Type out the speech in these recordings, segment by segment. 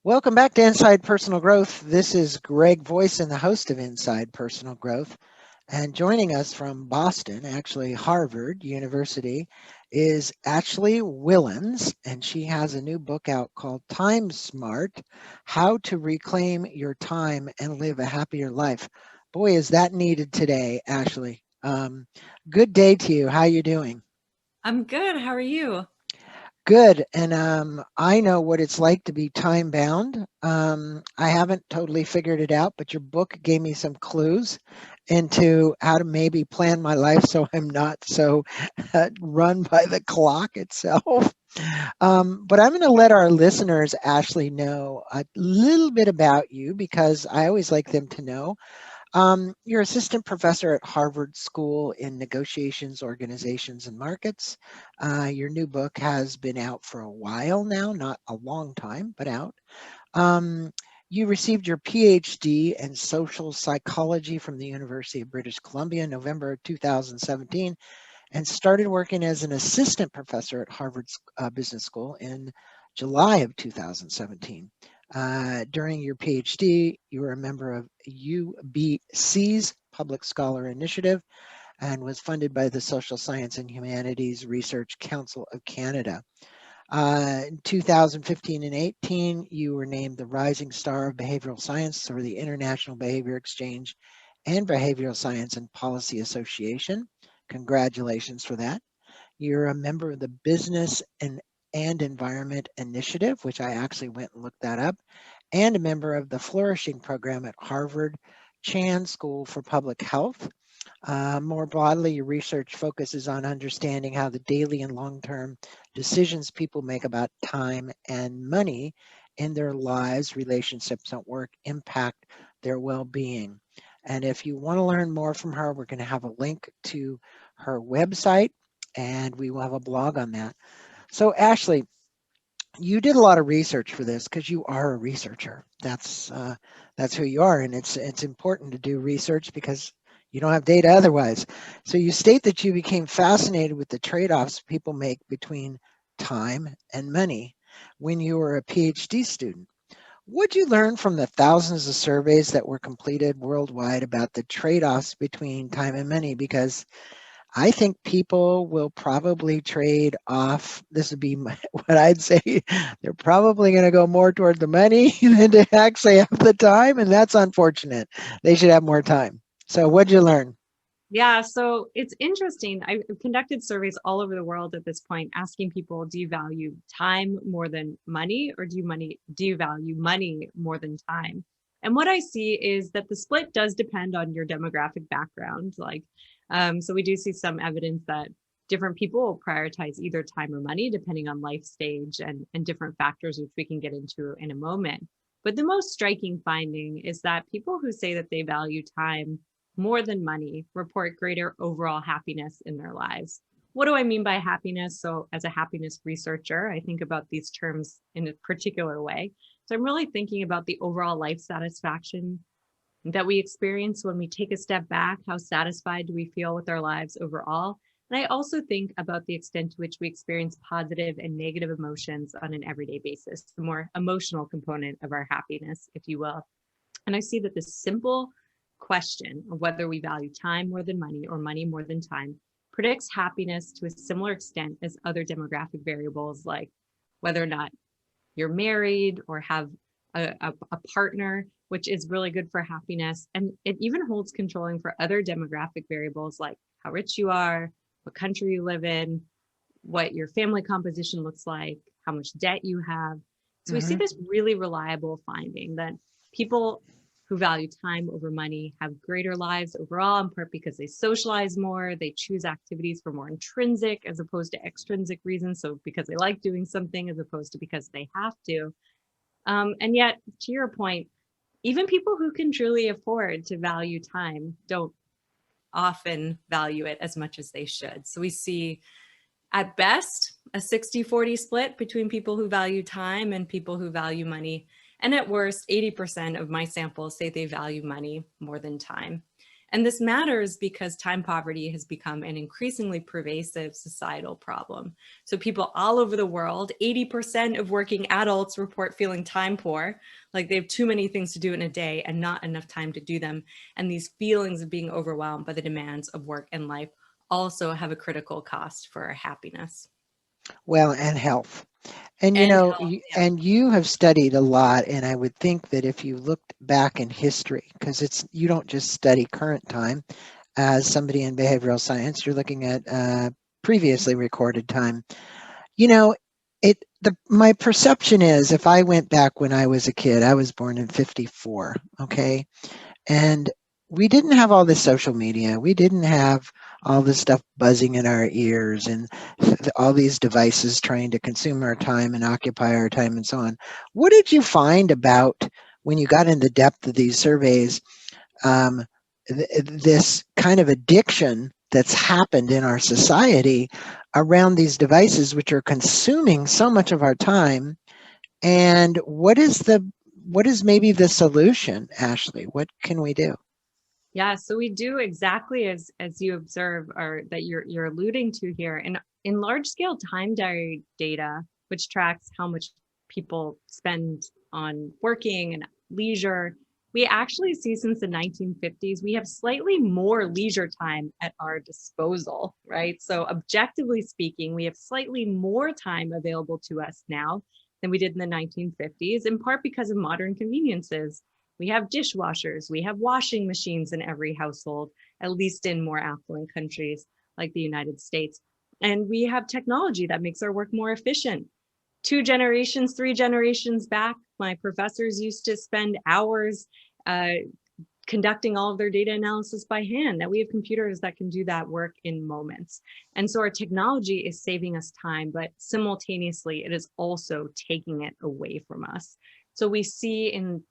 Welcome back to Inside Personal Growth. This is Greg Voisen, the host of Inside Personal Growth. And joining us from Boston, actually Harvard University, is Ashley Whillans. And she has a new book out called Time Smart: How to Reclaim Your Time and Live a Happier Life. Boy, is that needed today, Ashley. Good day to you. How you doing? I'm good. How are you? Good. And I know what it's like to be time bound. I haven't totally figured it out, but your book gave me some clues into how to maybe plan my life so I'm not so run by the clock itself. But I'm going to let our listeners, Ashley, know a little bit about you because I always like them to know. You're assistant professor at Harvard School in Negotiations, Organizations, and Markets. Your new book has been out for a while now, not a long time, but out. Um, you received your PhD in social psychology from the University of British Columbia in November of 2017 and started working as an assistant professor at Harvard Business School in July of 2017. During your PhD, you were a member of UBC's Public Scholar Initiative and was funded by the Social Science and Humanities Research Council of Canada. In 2015 and 18, you were named the Rising Star of Behavioral Science for the International Behavior Exchange and Behavioral Science and Policy Association. Congratulations for that. You're a member of the Business and Environment Initiative, which I actually went and looked that up, and a member of the Flourishing Program at Harvard Chan School for Public Health. More broadly, your research focuses on understanding how the daily and long term decisions people make about time and money in their lives, relationships at work impact their well being. And if you want to learn more from her, we're going to have a link to her website and we will have a blog on that. So, Ashley, you did a lot of research for this because you are a researcher. That's who you are, and it's important to do research because you don't have data otherwise. So you state that you became fascinated with the trade-offs people make between time and money when you were a PhD student. What'd you learn from the thousands of surveys that were completed worldwide about the trade-offs between time and money? Because I think people will probably trade off. This would be what I'd say. They're probably going to go more toward the money than to actually have the time, and that's unfortunate. They should have more time. So, what'd you learn? Yeah, so it's interesting. I've conducted surveys all over the world at this point, asking people, do you value time more than money, or do you value money more than time? And what I see is that the split does depend on your demographic background. So we do see some evidence that different people will prioritize either time or money, depending on life stage and different factors, which we can get into in a moment. But the most striking finding is that people who say that they value time more than money report greater overall happiness in their lives. What do I mean by happiness? So, as a happiness researcher, I think about these terms in a particular way. So, I'm really thinking about the overall life satisfaction that we experience when we take a step back. How satisfied do we feel with our lives overall? And I also think about the extent to which we experience positive and negative emotions on an everyday basis, the more emotional component of our happiness, if you will. And I see that this simple question of whether we value time more than money or money more than time predicts happiness to a similar extent as other demographic variables, like whether or not you're married or have a partner, which is really good for happiness. And it even holds controlling for other demographic variables like how rich you are, what country you live in, what your family composition looks like, how much debt you have. So we see Hmm. this really reliable finding that people who value time over money have greater lives overall, in part because they socialize more, they choose activities for more intrinsic as opposed to extrinsic reasons. So because they like doing something as opposed to because they have to. And yet, to your point, even people who can truly afford to value time don't often value it as much as they should. So we see at best a 60-40 split between people who value time and people who value money. And at worst, 80% of my samples say they value money more than time. And this matters because time poverty has become an increasingly pervasive societal problem. So people all over the world, 80% of working adults report feeling time poor, like they have too many things to do in a day and not enough time to do them. And these feelings of being overwhelmed by the demands of work and life also have a critical cost for our happiness. Well, and health. And And health, yeah. and you have studied a lot, and I would think that if you looked back in history, because it's you don't just study current time as somebody in behavioral science, you're looking at previously recorded time. You know, my perception is if I went back when I was a kid, I was born in 54, okay? And we didn't have all this social media. We didn't have all this stuff buzzing in our ears and all these devices trying to consume our time and occupy our time and so on. What did you find about when you got in the depth of these surveys, um, this kind of addiction that's happened in our society around these devices, which are consuming so much of our time? And what is maybe the solution, Ashley? What can we do? Yeah, so we do exactly as you observe or that you're alluding to here. And in large scale time diary data, which tracks how much people spend on working and leisure, we actually see since the 1950s, we have slightly more leisure time at our disposal, right? So objectively speaking, we have slightly more time available to us now than we did in the 1950s, in part because of modern conveniences. We have dishwashers, we have washing machines in every household, at least in more affluent countries like the United States. And we have technology that makes our work more efficient. 2 generations, 3 generations back, my professors used to spend hours uh, conducting all of their data analysis by hand. Now we have computers that can do that work in moments. And so our technology is saving us time, but simultaneously it is also taking it away from us. So we see in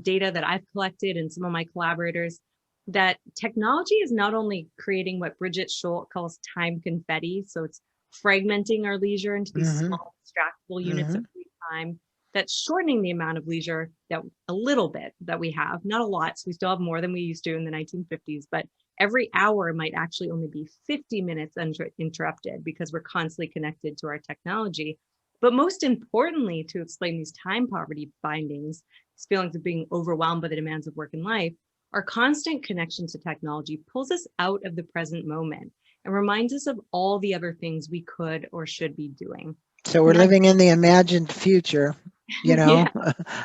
data that I've collected and some of my collaborators that technology is not only creating what Bridget Schultz calls time confetti, so it's fragmenting our leisure into these Mm-hmm. small distractible units Mm-hmm. of free time, that's shortening the amount of leisure that a little bit that we have, not a lot, so we still have more than we used to in the 1950s, but every hour might actually only be 50 minutes interrupted because we're constantly connected to our technology. But most importantly, to explain these time poverty findings, these feelings of being overwhelmed by the demands of work and life, our constant connection to technology pulls us out of the present moment and reminds us of all the other things we could or should be doing. So we're And that, living in the imagined future, yeah,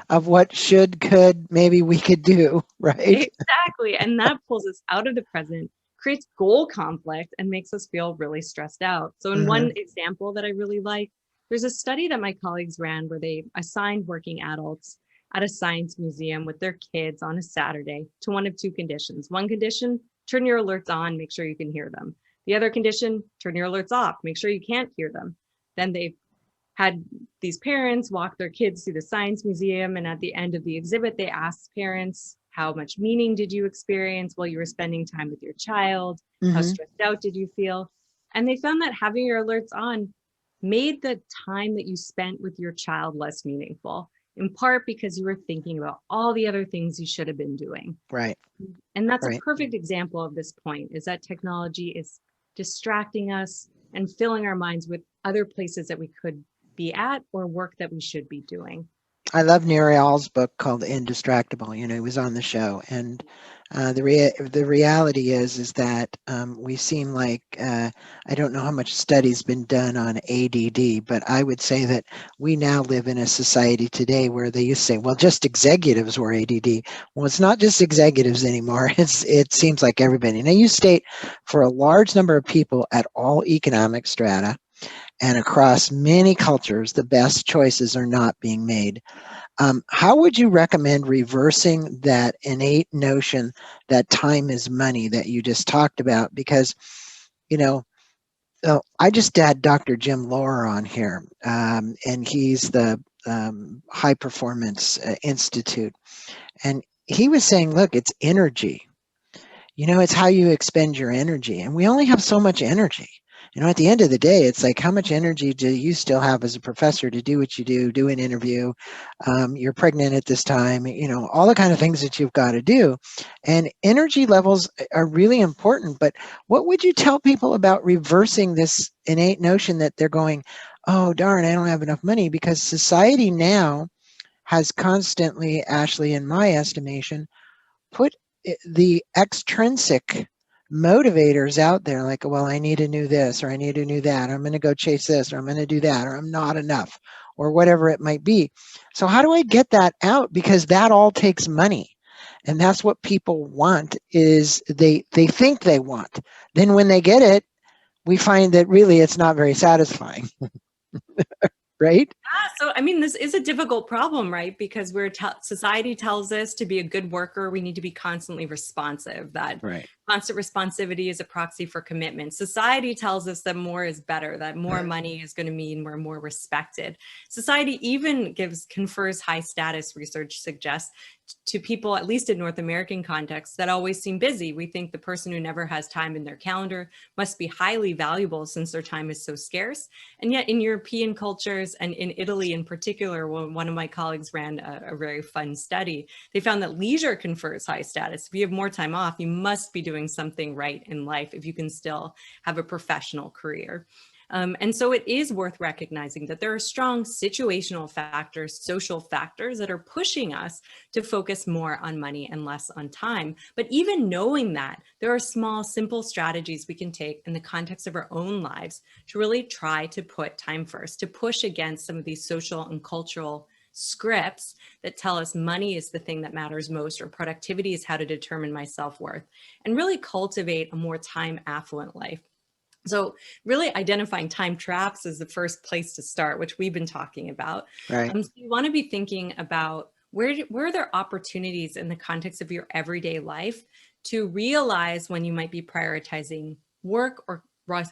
of what should, could, maybe we could do, right? exactly. And that pulls us out of the present, creates goal conflict, and makes us feel really stressed out. So, in Mm-hmm. one example that I really like, there's a study that my colleagues ran where they assigned working adults at a science museum with their kids on a Saturday to one of two conditions. One condition, turn your alerts on, make sure you can hear them. The other condition, turn your alerts off, make sure you can't hear them. Then they had these parents walk their kids through the science museum. And at the end of the exhibit, they asked parents, how much meaning did you experience while you were spending time with your child? How Mm-hmm. stressed out did you feel? And they found that having your alerts on made the time that you spent with your child less meaningful, in part because you were thinking about all the other things you should have been doing. Right. And that's a Right. perfect example of this point, is that technology is distracting us and filling our minds with other places that we could be at or work that we should be doing. I love Nuriel's book called Indistractable. He was on the show, and the reality is that we seem like I don't know how much study's been done on ADD, but I would say that we now live in a society today where they used to say, well, just executives were ADD. Well, it's not just executives anymore. It seems like everybody. Now you state for a large number of people at all economic strata and across many cultures, the best choices are not being made. How would you recommend reversing that innate notion that time is money that you just talked about? Because, you know, I just had Dr. Jim Lohr on here, and he's the High Performance Institute. And he was saying, look, it's energy. It's how you expend your energy. And we only have so much energy. At the end of the day, it's like, how much energy do you still have as a professor to do what you do an interview? You're pregnant at this time, all the kind of things that you've got to do. And energy levels are really important. But what would you tell people about reversing this innate notion that they're going, oh, darn, I don't have enough money? Because society now has constantly, Ashley, in my estimation, put the extrinsic motivators out there, like, well, I need a new this, or I need a new that, or I'm going to go chase this, or I'm going to do that, or I'm not enough, or whatever it might be. So how do I get that out? Because that all takes money. And that's what people want, is they think they want. Then when they get it, we find that really it's not very satisfying, right? So, I mean, this is a difficult problem, right? Because society tells us to be a good worker, we need to be constantly responsive. That Right. constant responsivity is a proxy for commitment. Society tells us that more is better, that more money is going to mean we're more respected. Society even confers high status, research suggests, to people, at least in North American contexts, that always seem busy. We think the person who never has time in their calendar must be highly valuable since their time is so scarce. And yet in European cultures, and in Italy in particular, one of my colleagues ran a very fun study, they found that leisure confers high status. If you have more time off, you must be doing something right in life if you can still have a professional career. And so it is worth recognizing that there are strong situational factors, social factors that are pushing us to focus more on money and less on time. But even knowing that, there are small, simple strategies we can take in the context of our own lives to really try to put time first, to push against some of these social and cultural scripts that tell us money is the thing that matters most, or productivity is how to determine my self-worth, and really cultivate a more time affluent life. So really identifying time traps is the first place to start, which we've been talking about. Right. So you want to be thinking about where are there opportunities in the context of your everyday life to realize when you might be prioritizing work or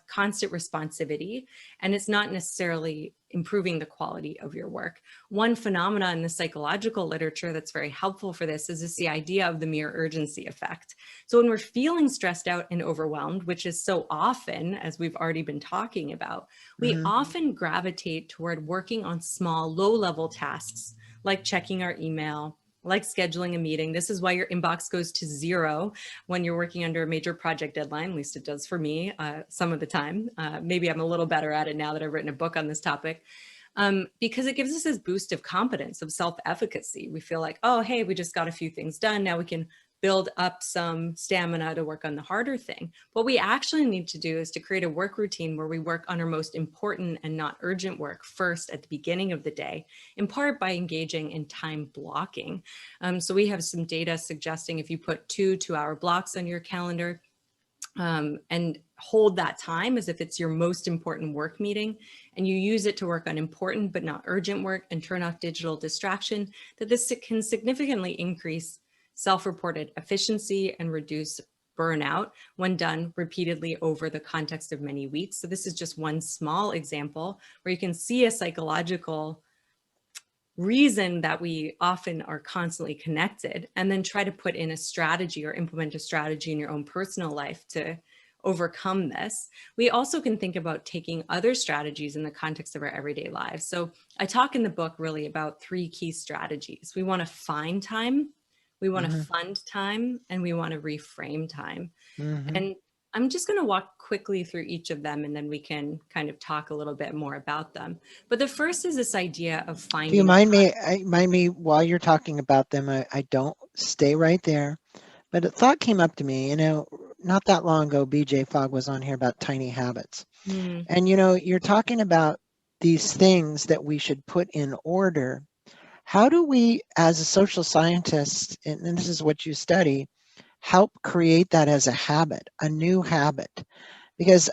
constant responsivity, and it's not necessarily improving the quality of your work. One phenomena in the psychological literature that's very helpful for this is the idea of the mere urgency effect. So when we're feeling stressed out and overwhelmed, which is so often, as we've already been talking about, we often gravitate toward working on small, low-level tasks, like checking our email, like scheduling a meeting. This is why your inbox goes to zero when you're working under a major project deadline. At least it does for me some of the time. Maybe I'm a little better at it now that I've written a book on this topic. Because it gives us this boost of confidence, of self-efficacy. We feel like, oh, hey, we just got a few things done. Now we can build up some stamina to work on the harder thing. What we actually need to do is to create a work routine where we work on our most important and not urgent work first at the beginning of the day, in part by engaging in time blocking. So we have some data suggesting if you put 2 2-hour blocks on your calendar, and hold that time as if it's your most important work meeting, and you use it to work on important but not urgent work and turn off digital distraction, that this can significantly increase self-reported efficiency and reduce burnout when done repeatedly over the context of many weeks. So this is just one small example where you can see a psychological reason that we often are constantly connected, and then try to put in a strategy or implement a strategy in your own personal life to overcome this. We also can think about taking other strategies in the context of our everyday lives. So I talk in the book really about 3 key strategies. We want to find time, we want to fund time, and we want to reframe time. And I'm just going to walk quickly through each of them, and then we can kind of talk a little bit more about them. But the first is this idea of finding. Do you mind me while you're talking about them? I don't stay right there, but a thought came up to me. Not that long ago, BJ Fogg was on here about tiny habits. And you're talking about these things that we should put in order. How do we, as a social scientist, and this is what you study, help create that as a habit, a new habit? Because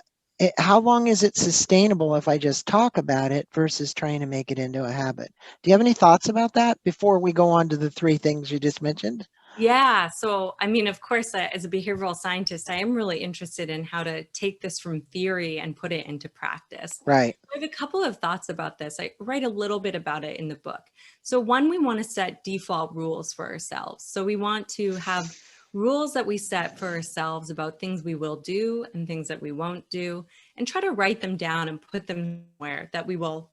how long is it sustainable if I just talk about it versus trying to make it into a habit? Do you have any thoughts about that before we go on to the 3 things you just mentioned? Yeah. So, I mean, of course, as a behavioral scientist, I am really interested in how to take this from theory and put it into practice. Right. I have a couple of thoughts about this. I write a little bit about it in the book. So one, we want to set default rules for ourselves. So we want to have rules that we set for ourselves about things we will do and things that we won't do. and try to write them down and put them somewhere that we will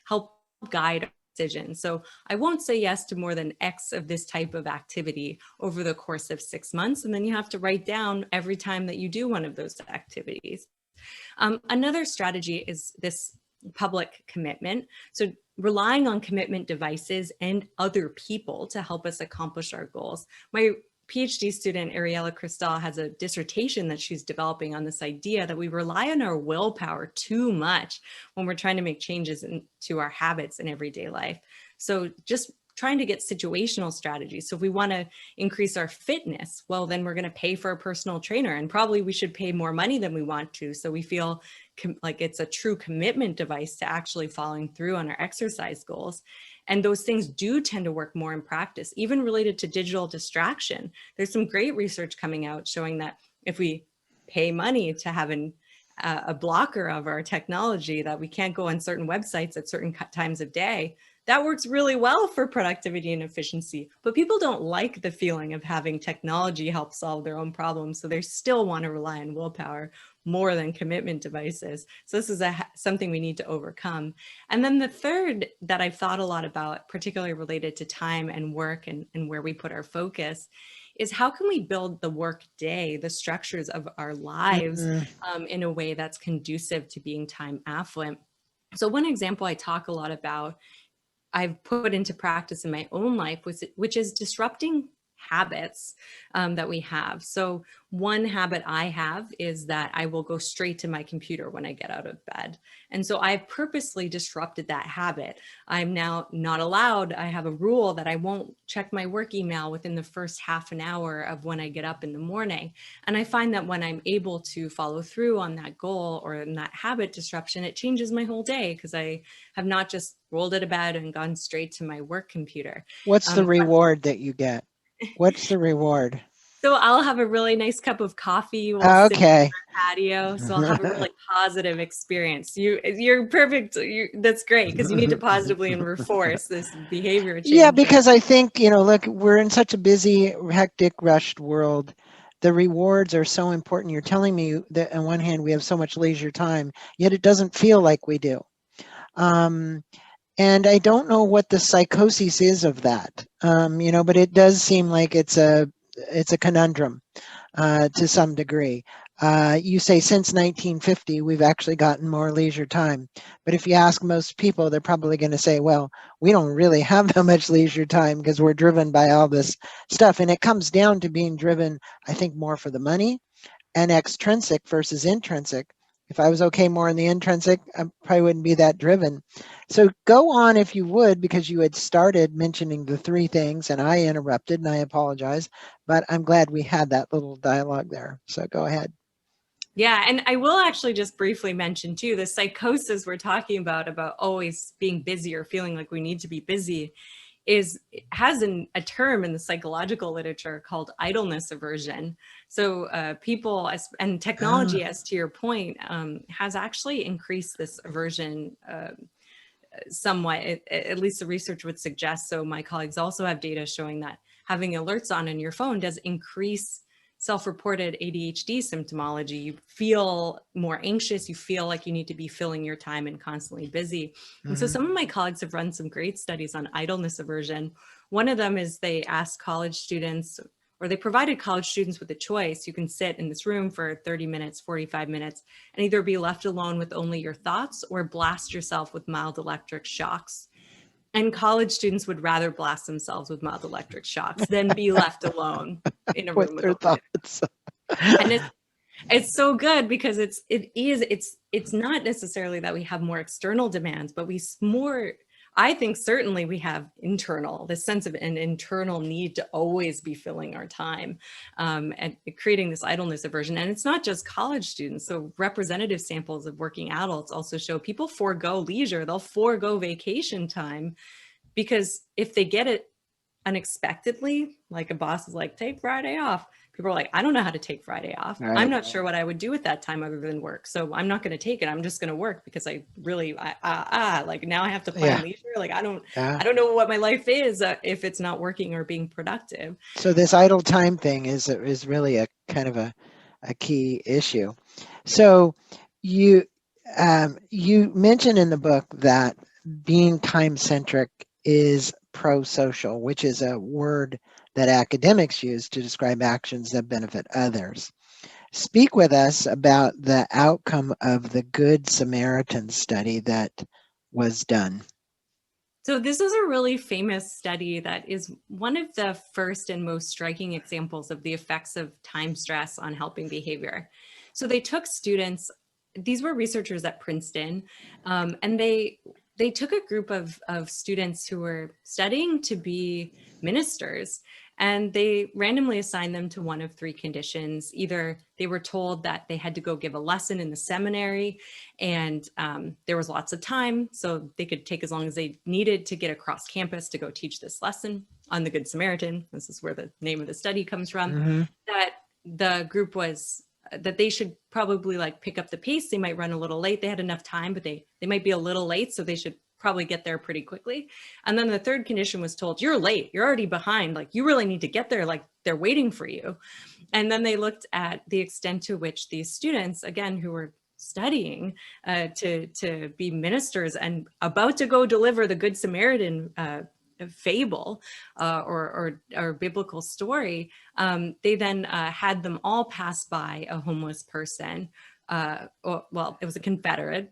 help guide our decisions. So I won't say yes to more than X of this type of activity over the course of 6 months. And then you have to write down every time that you do one of those activities. Another strategy is this public commitment. So relying on commitment devices and other people to help us accomplish our goals. My PhD student, Ariella Cristal, has a dissertation that she's developing on this idea that we rely on our willpower too much when we're trying to make changes to our habits in everyday life. So just trying to get situational strategies. So if we want to increase our fitness, well, then we're going to pay for a personal trainer, and probably we should pay more money than we want to. So we feel like it's a true commitment device to actually following through on our exercise goals. And those things do tend to work more in practice, even related to digital distraction. There's some great research coming out showing that if we pay money to have a blocker of our technology, that we can't go on certain websites at certain times of day, that works really well for productivity and efficiency. But people don't like the feeling of having technology help solve their own problems. So they still want to rely on willpower more than commitment devices. So this is something we need to overcome. And then the third that I've thought a lot about, particularly related to time and work and where we put our focus, is how can we build the work day, the structures of our lives in a way that's conducive to being time affluent. So one example I talk a lot about, I've put into practice in my own life, which is disrupting habits that we have. So one habit I have is that I will go straight to my computer when I get out of bed. And so I've purposely disrupted that habit. I'm now not allowed, I have a rule that I won't check my work email within the first half an hour of when I get up in the morning. And I find that when I'm able to follow through on that goal or in that habit disruption, it changes my whole day because I have not just rolled out of bed and gone straight to my work computer. What's the reward that you get? What's the reward? So I'll have a really nice cup of coffee. We'll sit on our patio. So I'll have a really positive experience. You're perfect. That's great because you need to positively enforce this behavior change. Yeah, because I think, look, we're in such a busy, hectic, rushed world. The rewards are so important. You're telling me that on one hand, we have so much leisure time, yet it doesn't feel like we do. And I don't know what the psychosis is of that, but it does seem like it's a conundrum to some degree. You say since 1950, we've actually gotten more leisure time. But if you ask most people, they're probably going to say, well, we don't really have that much leisure time because we're driven by all this stuff. And it comes down to being driven, I think, more for the money and extrinsic versus intrinsic. If I was okay more in the intrinsic, I probably wouldn't be that driven. So go on if you would, because you had started mentioning the three things and I interrupted and I apologize, but I'm glad we had that little dialogue there. So go ahead. Yeah, and I will actually just briefly mention too, the psychosis we're talking about always being busy or feeling like we need to be busy has a term in the psychological literature called idleness aversion. So people and technology, as to your point, has actually increased this aversion somewhat. At least the research would suggest. So my colleagues also have data showing that having alerts on your phone does increase self-reported ADHD symptomology. You feel more anxious, you feel like you need to be filling your time and constantly busy. And so some of my colleagues have run some great studies on idleness aversion. One of them is they asked college students, or they provided college students with a choice. You can sit in this room for 30 minutes, 45 minutes, and either be left alone with only your thoughts or blast yourself with mild electric shocks. And college students would rather blast themselves with mild electric shocks than be left alone in a room with their thoughts. And it's so good because it's not necessarily that we have more external demands, but I think certainly we have this sense of an internal need to always be filling our time and creating this idleness aversion. And it's not just college students. So representative samples of working adults also show people forego leisure. They'll forego vacation time because if they get it unexpectedly, like a boss is like, take Friday off. People are like, I don't know how to take Friday off. Right. I'm not sure what I would do with that time other than work. So I'm not going to take it. I'm just going to work because I really, like now I have to plan leisure. Like I don't know what my life is if it's not working or being productive. So this idle time thing is really a kind of a key issue. So You you mentioned in the book that being time centric is pro-social, which is a word that academics use to describe actions that benefit others. Speak with us about the outcome of the Good Samaritan study that was done. So this is a really famous study that is one of the first and most striking examples of the effects of time stress on helping behavior. So they took students, these were researchers at Princeton, and they took a group of students who were studying to be ministers, and they randomly assigned them to one of three conditions. Either they were told that they had to go give a lesson in the seminary, and there was lots of time, so they could take as long as they needed to get across campus to go teach this lesson on the Good Samaritan. This is where the name of the study comes from. Mm-hmm. That the group was that they should probably like pick up the pace. They might run a little late. They had enough time, but they might be a little late, so they should probably get there pretty quickly. And then the third condition was told, you're late, you're already behind, like you really need to get there, like they're waiting for you. And then they looked at the extent to which these students, again, who were studying to be ministers and about to go deliver the Good Samaritan fable or biblical story, they then had them all pass by a homeless person. Well, it was a Confederate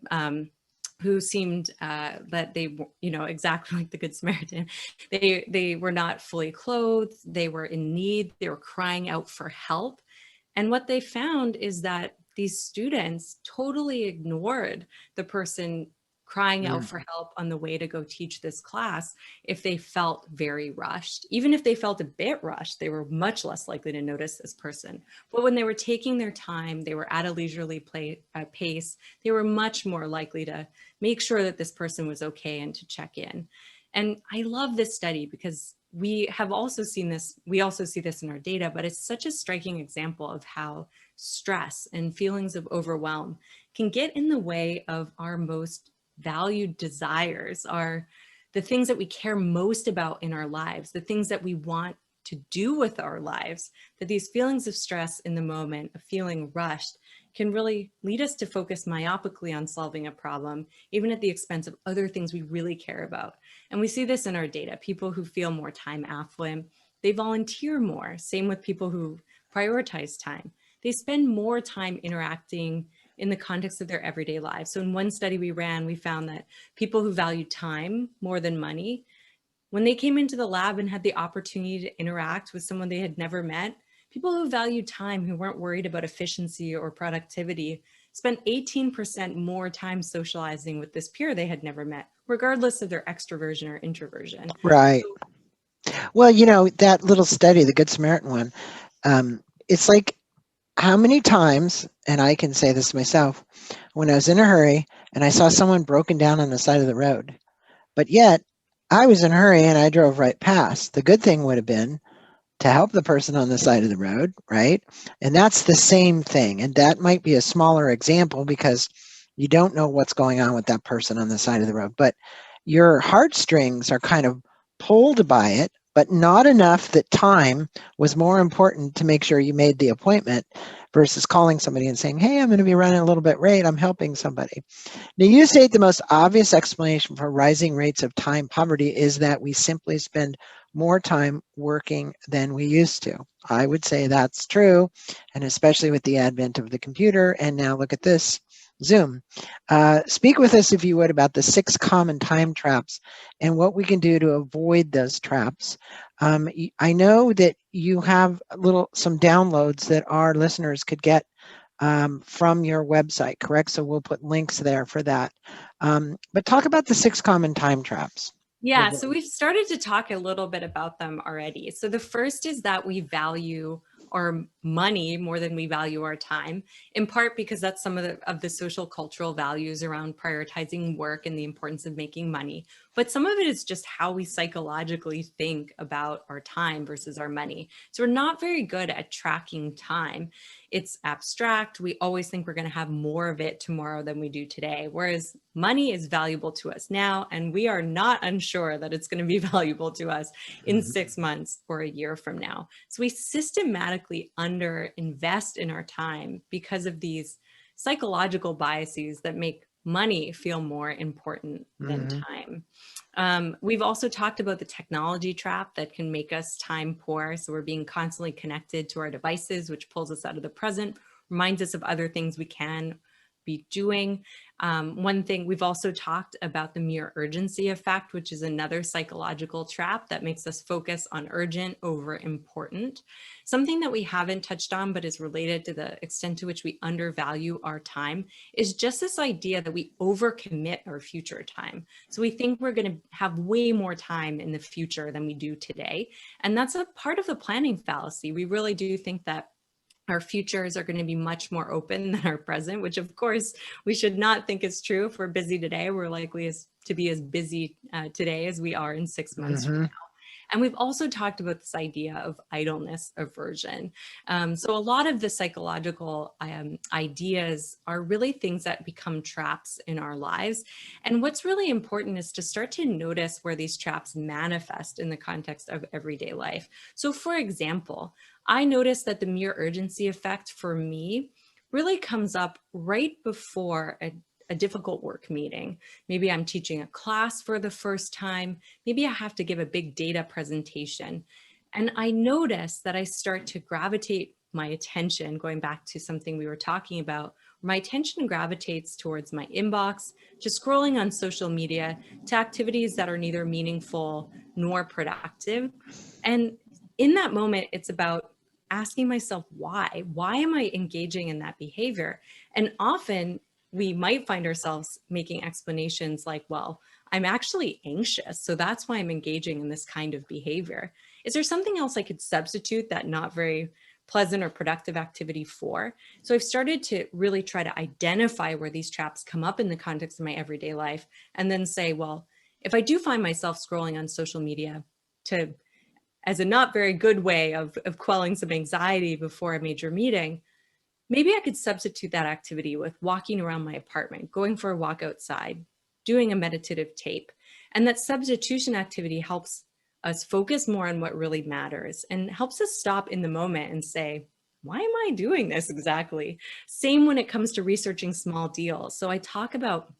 who seemed that they, exactly like the Good Samaritan, they were not fully clothed, they were in need, they were crying out for help. And what they found is that these students totally ignored the person crying out for help on the way to go teach this class if they felt very rushed. Even if they felt a bit rushed, they were much less likely to notice this person. But when they were taking their time, they were at a leisurely pace, they were much more likely to make sure that this person was okay and to check in. And I love this study because we have also seen this, we also see this in our data, but it's such a striking example of how stress and feelings of overwhelm can get in the way of our most valued desires, are the things that we care most about in our lives, the things that we want to do with our lives, that these feelings of stress in the moment, of feeling rushed, can really lead us to focus myopically on solving a problem, even at the expense of other things we really care about. And we see this in our data. People who feel more time affluent, they volunteer more. Same with people who prioritize time. They spend more time interacting in the context of their everyday lives. So in one study we ran, we found that people who value time more than money, when they came into the lab and had the opportunity to interact with someone they had never met, people who valued time, who weren't worried about efficiency or productivity, spent 18% more time socializing with this peer they had never met, regardless of their extroversion or introversion. Right. Well, that little study, the Good Samaritan one, it's like how many times, and I can say this myself, when I was in a hurry and I saw someone broken down on the side of the road, but yet I was in a hurry and I drove right past. The good thing would have been to help the person on the side of the road, right? And that's the same thing. And that might be a smaller example because you don't know what's going on with that person on the side of the road, but your heartstrings are kind of pulled by it, but not enough that time was more important to make sure you made the appointment versus calling somebody and saying, hey, I'm going to be running a little bit late. I'm helping somebody. Now, you say the most obvious explanation for rising rates of time poverty is that we simply spend more time working than we used to. I would say that's true, and especially with the advent of the computer, and now look at this, Zoom. Speak with us, if you would, about the 6 common time traps and what we can do to avoid those traps. I know that you have some downloads that our listeners could get from your website, correct? So we'll put links there for that. But talk about the 6 common time traps. Yeah, so we've started to talk a little bit about them already. So the first is that we value our money more than we value our time, in part because that's some of the social cultural values around prioritizing work and the importance of making money. But some of it is just how we psychologically think about our time versus our money. So we're not very good at tracking time. It's abstract. We always think we're going to have more of it tomorrow than we do today, whereas money is valuable to us now, and we are not unsure that it's going to be valuable to us in 6 months or a year from now. So we systematically underinvest in our time because of these psychological biases that make money feel more important than time. We've also talked about the technology trap that can make us time poor. So we're being constantly connected to our devices, which pulls us out of the present, reminds us of other things we can be doing. One thing we've also talked about, the mere urgency effect, which is another psychological trap that makes us focus on urgent over important. Something that we haven't touched on, but is related to the extent to which we undervalue our time, is just this idea that we overcommit our future time. So we think we're going to have way more time in the future than we do today. And that's a part of the planning fallacy. We really do think that our futures are going to be much more open than our present, which of course we should not think is true. If we're busy today, we're likely to be as busy today as we are in 6 months from now. And we've also talked about this idea of idleness aversion. So a lot of the psychological ideas are really things that become traps in our lives. And what's really important is to start to notice where these traps manifest in the context of everyday life. So for example, I noticed that the mere urgency effect for me really comes up right before a difficult work meeting. Maybe I'm teaching a class for the first time. Maybe I have to give a big data presentation. And I notice that I start to gravitate my attention, going back to something we were talking about, my attention gravitates towards my inbox, to scrolling on social media, to activities that are neither meaningful nor productive. And in that moment, it's about asking myself, why? Why am I engaging in that behavior? And often we might find ourselves making explanations like, well, I'm actually anxious, so that's why I'm engaging in this kind of behavior. Is there something else I could substitute that not very pleasant or productive activity for? So I've started to really try to identify where these traps come up in the context of my everyday life, and then say, well, if I do find myself scrolling on social media as a not very good way of quelling some anxiety before a major meeting, maybe I could substitute that activity with walking around my apartment, going for a walk outside, doing a meditative tape. And that substitution activity helps us focus more on what really matters and helps us stop in the moment and say, why am I doing this exactly? Same when it comes to researching small deals. So I talk about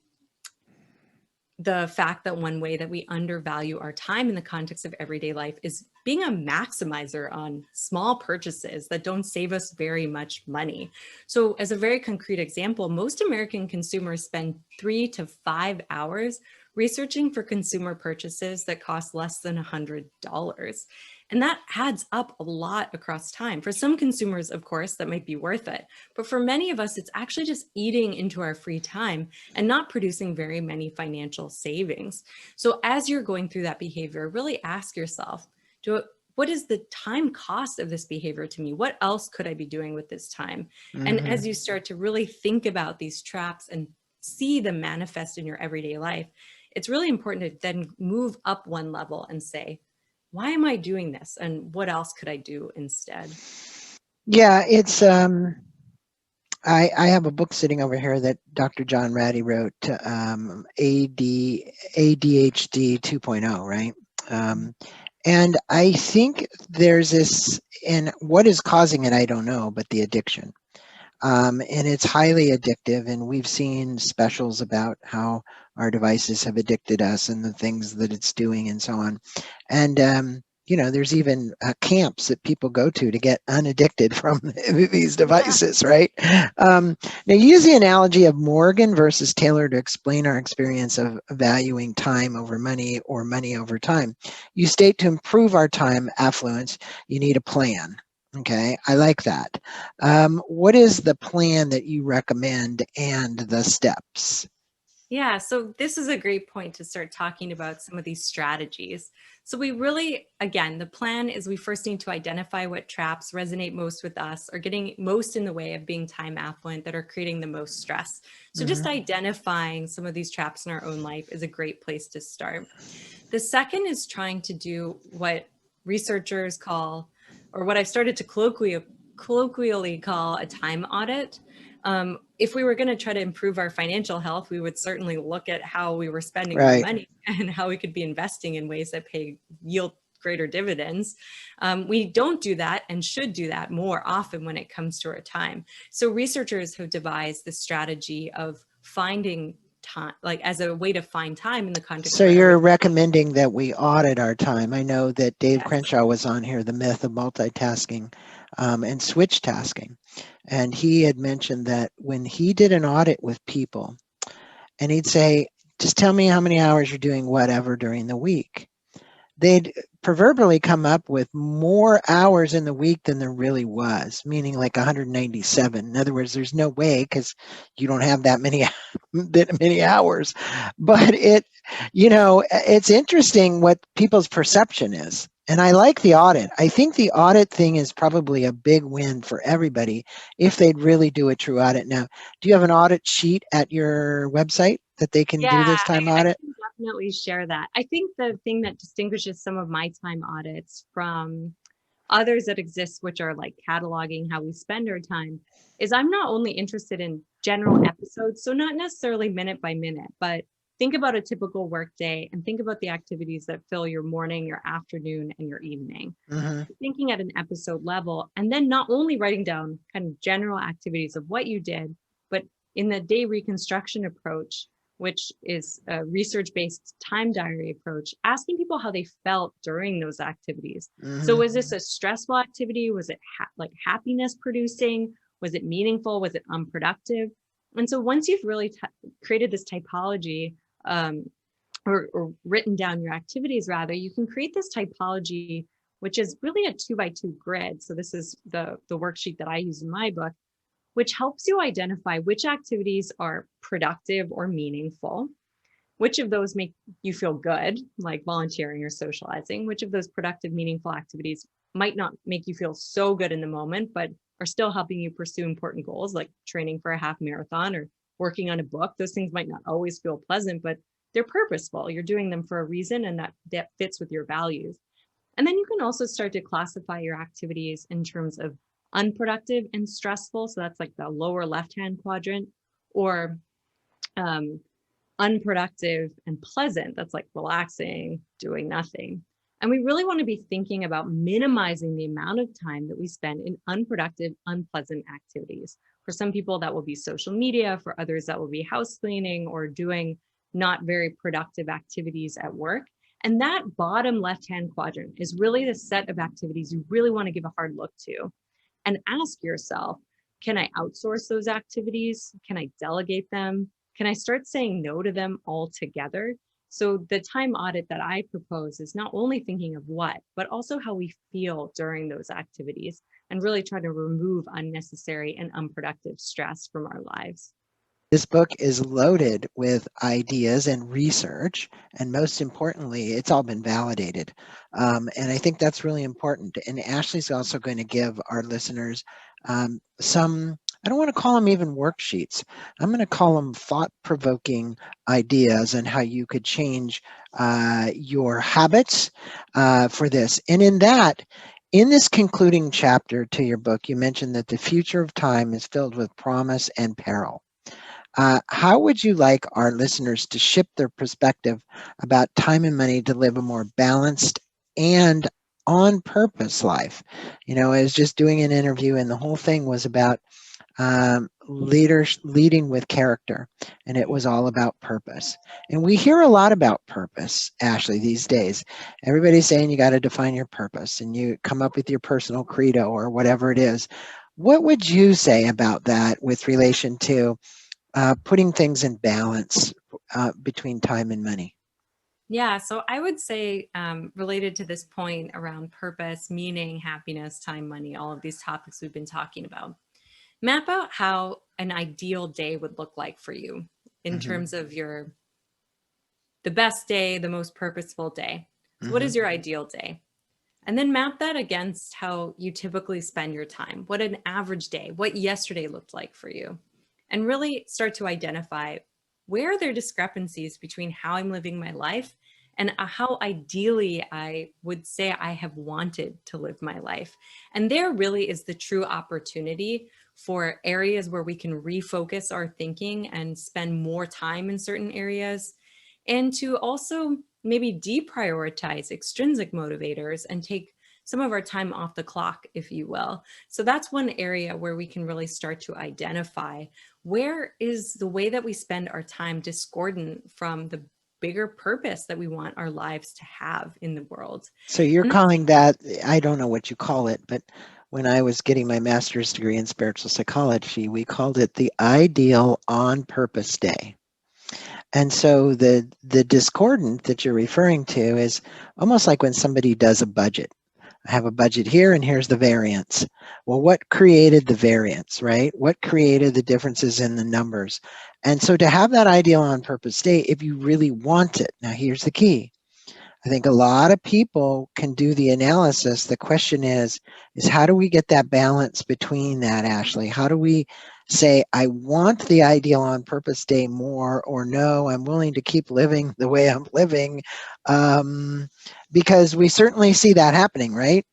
the fact that one way that we undervalue our time in the context of everyday life is being a maximizer on small purchases that don't save us very much money. So as a very concrete example, most American consumers spend 3 to 5 hours researching for consumer purchases that cost less than $100. And that adds up a lot across time. For some consumers, of course, that might be worth it. But for many of us, it's actually just eating into our free time and not producing very many financial savings. So as you're going through that behavior, really ask yourself, what is the time cost of this behavior to me? What else could I be doing with this time? And as you start to really think about these traps and see them manifest in your everyday life, it's really important to then move up one level and say, why am I doing this? And what else could I do instead? Yeah, it's I have a book sitting over here that Dr. John Ratty wrote, ADHD 2.0, right? And I think there's this, and what is causing it, I don't know, but the addiction. And it's highly addictive, and we've seen specials about how our devices have addicted us and the things that it's doing and so on. And there's even camps that people go to get unaddicted from these devices, right? Now, use the analogy of Morgan versus Taylor to explain our experience of valuing time over money or money over time. You state, to improve our time affluence, you need a plan. Okay, I like that. What is the plan that you recommend and the steps? Yeah, so this is a great point to start talking about some of these strategies. So we really, again, the plan is we first need to identify what traps resonate most with us or getting most in the way of being time affluent, that are creating the most stress. So just identifying some of these traps in our own life is a great place to start. The second is trying to do what researchers call, or what I've started to colloquially call, a time audit. If we were going to try to improve our financial health, we would certainly look at how we were spending our money and how we could be investing in ways that yield greater dividends. We don't do that and should do that more often when it comes to our time. So researchers have devised the strategy of finding time, like as a way to find time in the context. So you're recommending that we audit our time. I know that Dave Yes. Crenshaw was on here, The Myth of Multitasking and Switch Tasking. And he had mentioned that when he did an audit with people, and he'd say, just tell me how many hours you're doing whatever during the week. They'd proverbially come up with more hours in the week than there really was, meaning like 197. In other words, there's no way because you don't have that many hours. But it's interesting what people's perception is. And I like the audit. I think the audit thing is probably a big win for everybody if they'd really do a true audit. Now, do you have an audit sheet at your website that they can do this time audit? I can definitely share that. I think the thing that distinguishes some of my time audits from others that exist, which are like cataloging how we spend our time, is I'm not only interested in general episodes, so not necessarily minute by minute, but think about a typical work day and think about the activities that fill your morning, your afternoon, and your evening. Mm-hmm. Thinking at an episode level, and then not only writing down kind of general activities of what you did, but in the day reconstruction approach, which is a research-based time diary approach, asking people how they felt during those activities. Mm-hmm. So was this a stressful activity? Was it like happiness producing? Was it meaningful? Was it unproductive? And so once you've really created this typology, or written down your activities rather, you can create this typology, which is really a 2x2 grid. So this is the worksheet that I use in my book, which helps you identify which activities are productive or meaningful, which of those make you feel good, like volunteering or socializing, which of those productive, meaningful activities might not make you feel so good in the moment, but are still helping you pursue important goals like training for a half marathon or working on a book. Those things might not always feel pleasant, but they're purposeful. You're doing them for a reason, and that fits with your values. And then you can also start to classify your activities in terms of unproductive and stressful. So that's like the lower left-hand quadrant, or unproductive and pleasant. That's like relaxing, doing nothing. And we really want to be thinking about minimizing the amount of time that we spend in unproductive, unpleasant activities. For some people, that will be social media. For others, that will be house cleaning or doing not very productive activities at work. And that bottom left-hand quadrant is really the set of activities you really want to give a hard look to and ask yourself, can I outsource those activities? Can I delegate them? Can I start saying no to them altogether? So the time audit that I propose is not only thinking of what, but also how we feel during those activities and really try to remove unnecessary and unproductive stress from our lives. This book is loaded with ideas and research, and most importantly, it's all been validated. And I think that's really important. And Ashley's also going to give our listeners some, I don't want to call them even worksheets. I'm going to call them thought-provoking ideas and how you could change your habits for this. And in this concluding chapter to your book, you mentioned that the future of time is filled with promise and peril. How would you like our listeners to shift their perspective about time and money to live a more balanced and on purpose life? I was just doing an interview, and the whole thing was about leading with character, and it was all about purpose. And we hear a lot about purpose, Ashley, these days. Everybody's saying you got to define your purpose, and you come up with your personal credo or whatever it is. What would you say about that with relation to putting things in balance between time and money? Yeah, so I would say related to this point around purpose, meaning, happiness, time, money, all of these topics we've been talking about, map out how an ideal day would look like for you in terms of the best day, the most purposeful day. So what is your ideal day? And then map that against how you typically spend your time. What an average day, what yesterday looked like for you. And really start to identify where are there discrepancies between how I'm living my life and how ideally I would say I have wanted to live my life. And there really is the true opportunity for areas where we can refocus our thinking and spend more time in certain areas, and to also maybe deprioritize extrinsic motivators and take some of our time off the clock, if you will. So that's one area where we can really start to identify where is the way that we spend our time discordant from the bigger purpose that we want our lives to have in the world. So you're And calling that, I don't know what you call it, but when I was getting my master's degree in spiritual psychology, we called it the ideal on purpose day. And so the discordant that you're referring to is almost like when somebody does a budget. I have a budget here and here's the variance. Well, what created the variance, right? What created the differences in the numbers? And so to have that ideal on purpose day, if you really want it, now here's the key. I think a lot of people can do the analysis. The question is how do we get that balance between that, Ashley? How do we say, I want the ideal on purpose day more, or no, I'm willing to keep living the way I'm living? Because we certainly see that happening, right?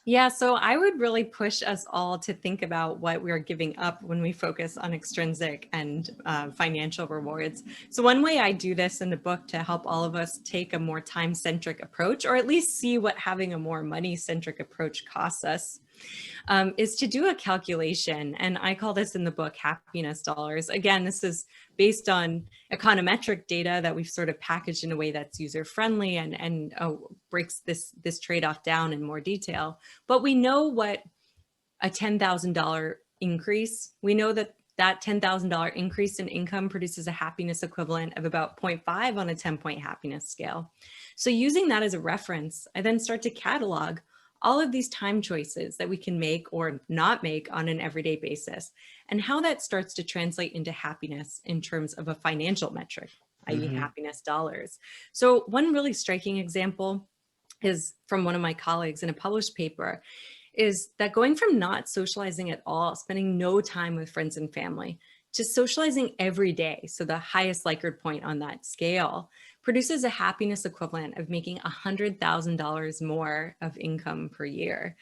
yeah, so I would really push us all to think about what we are giving up when we focus on extrinsic and financial rewards. So one way I do this in the book to help all of us take a more time-centric approach, or at least see what having a more money-centric approach costs us, is to do a calculation. And I call this in the book happiness dollars. Again, this is based on econometric data that we've sort of packaged in a way that's user-friendly and breaks this trade-off down in more detail. But we know what a $10,000 increase, we know that that $10,000 increase in income produces a happiness equivalent of about 0.5 on a 10-point happiness scale. So using that as a reference, I then start to catalog all of these time choices that we can make or not make on an everyday basis, and how that starts to translate into happiness in terms of a financial metric, i.e. happiness dollars. So one really striking example is from one of my colleagues in a published paper, is that going from not socializing at all, spending no time with friends and family, to socializing every day, so the highest Likert point on that scale, produces a happiness equivalent of making $100,000 more of income per year.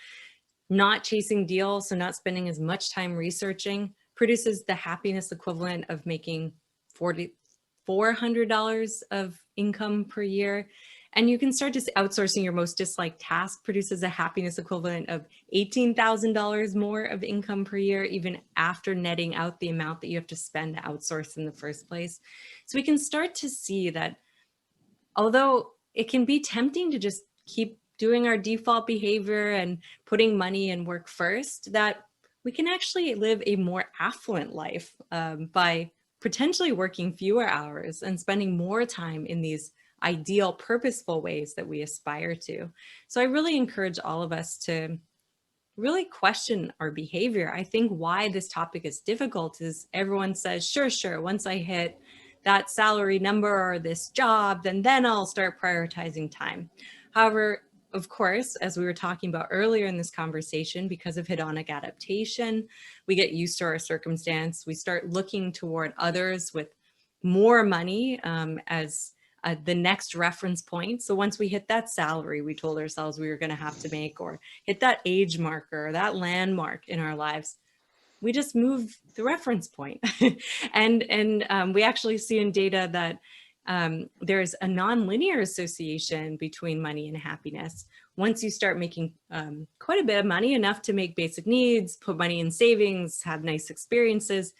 Not chasing deals, so not spending as much time researching, produces the happiness equivalent of making $400 of income per year. And you can start just outsourcing your most disliked task produces a happiness equivalent of $18,000 more of income per year, even after netting out the amount that you have to spend to outsource in the first place. So we can start to see that although it can be tempting to just keep doing our default behavior and putting money and work first, that we can actually live a more affluent life by potentially working fewer hours and spending more time in these ideal, purposeful ways that we aspire to. So I really encourage all of us to really question our behavior. I think why this topic is difficult is everyone says, sure, once I hit that salary number or this job, then I'll start prioritizing time. However, of course, as we were talking about earlier in this conversation, because of hedonic adaptation, we get used to our circumstance. We start looking toward others with more money as the next reference point. So once we hit that salary we told ourselves we were going to have to make, or hit that age marker or that landmark in our lives, we just move the reference point. and we actually see in data that there's a nonlinear association between money and happiness. Once you start making quite a bit of money, enough to make basic needs, put money in savings, have nice experiences,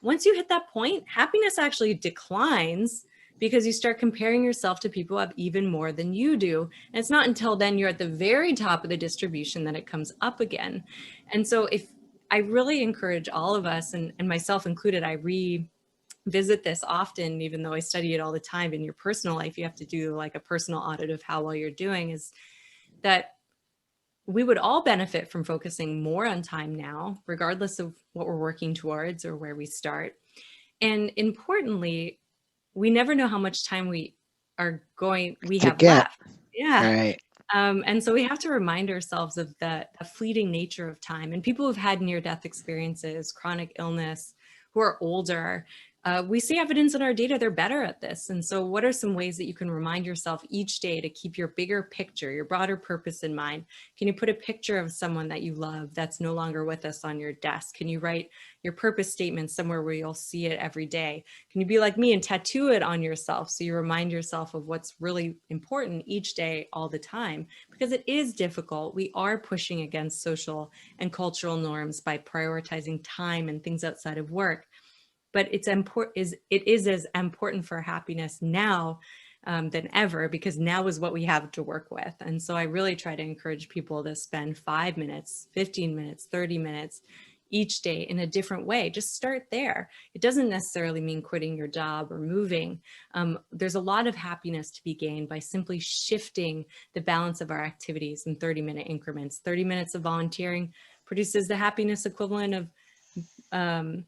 once you hit that point, happiness actually declines because you start comparing yourself to people who have even more than you do. And it's not until then you're at the very top of the distribution that it comes up again. And so if I really encourage all of us, and myself included, I revisit this often, even though I study it all the time. In your personal life, you have to do like a personal audit of how well you're doing, is that we would all benefit from focusing more on time now, regardless of what we're working towards or where we start. And importantly, we never know how much time we have left. Yeah. Right. And so we have to remind ourselves of the fleeting nature of time. And people who've had near-death experiences, chronic illness, who are older, we see evidence in our data they're better at this. And so what are some ways that you can remind yourself each day to keep your bigger picture, your broader purpose in mind? Can you put a picture of someone that you love that's no longer with us on your desk? Can you write your purpose statement somewhere where you'll see it every day? Can you be like me and tattoo it on yourself so you remind yourself of what's really important each day, all the time? Because it is difficult. We are pushing against social and cultural norms by prioritizing time and things outside of work. But it is as important for happiness now than ever, because now is what we have to work with. And so I really try to encourage people to spend 5 minutes, 15 minutes, 30 minutes each day in a different way. Just start there. It doesn't necessarily mean quitting your job or moving. There's a lot of happiness to be gained by simply shifting the balance of our activities in 30-minute increments. 30 minutes of volunteering produces the happiness equivalent um,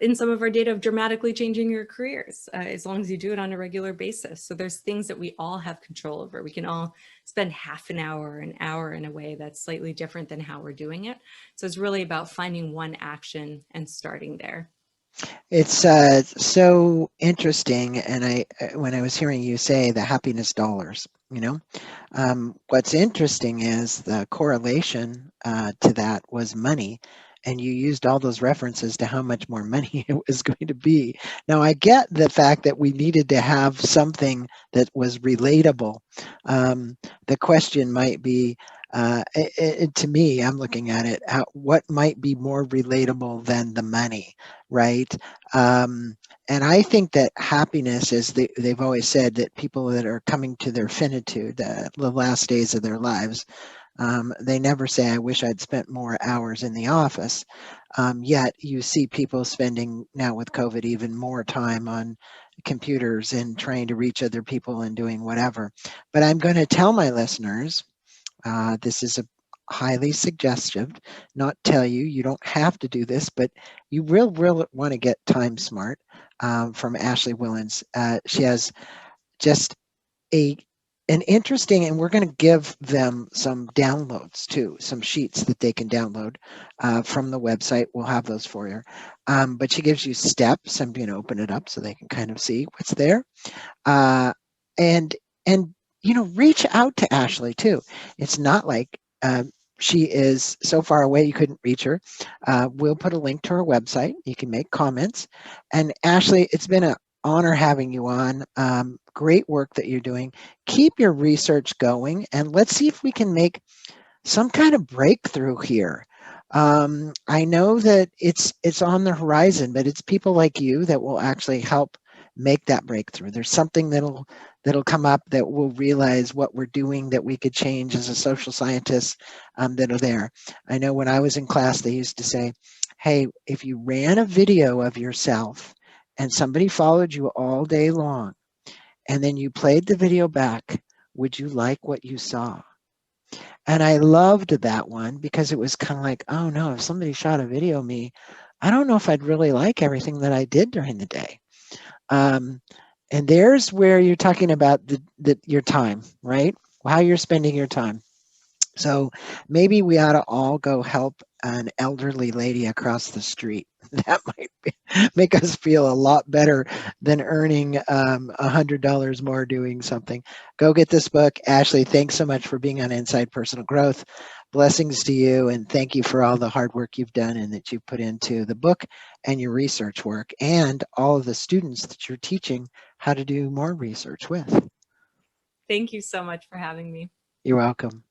in some of our data of dramatically changing your careers, as long as you do it on a regular basis. So there's things that we all have control over. We can all spend half an hour in a way that's slightly different than how we're doing it. So it's really about finding one action and starting there. It's so interesting, and when I was hearing you say the happiness dollars, what's interesting is the correlation to that was money, and you used all those references to how much more money it was going to be. Now, I get the fact that we needed to have something that was relatable. The question might be, to me, I'm looking at it, what might be more relatable than the money, right? And I think that happiness is, they've always said that people that are coming to their finitude, the last days of their lives, they never say, I wish I'd spent more hours in the office. Yet you see people spending now with COVID even more time on computers and trying to reach other people and doing whatever. But I'm going to tell my listeners, this is a highly suggestive, not tell you, you don't have to do this, but you will want to get Time Smart from Ashley Whillans. She has just an interesting, and we're going to give them some downloads too, some sheets that they can download from the website. We'll have those for you. But she gives you steps. I'm going to open it up so they can kind of see what's there. And reach out to Ashley too. It's not like she is so far away you couldn't reach her. We'll put a link to her website. You can make comments. And Ashley, it's been an honor having you on. Great work that you're doing. Keep your research going, and let's see if we can make some kind of breakthrough here. I know that it's on the horizon, but it's people like you that will actually help make that breakthrough. There's something that'll come up that we'll realize what we're doing that we could change as a social scientist that are there. I know when I was in class, they used to say, hey, if you ran a video of yourself and somebody followed you all day long, and then you played the video back, would you like what you saw? And I loved that one because it was kind of like, oh no, if somebody shot a video of me, I don't know if I'd really like everything that I did during the day. And there's where you're talking about your time, right? How you're spending your time. So maybe we ought to all go help an elderly lady across the street. That might make us feel a lot better than earning $100 more doing something. Go get this book. Ashley, thanks so much for being on Inside Personal Growth. Blessings to you, and thank you for all the hard work you've done and that you've put into the book and your research work, and all of the students that you're teaching how to do more research with. Thank you so much for having me. You're welcome.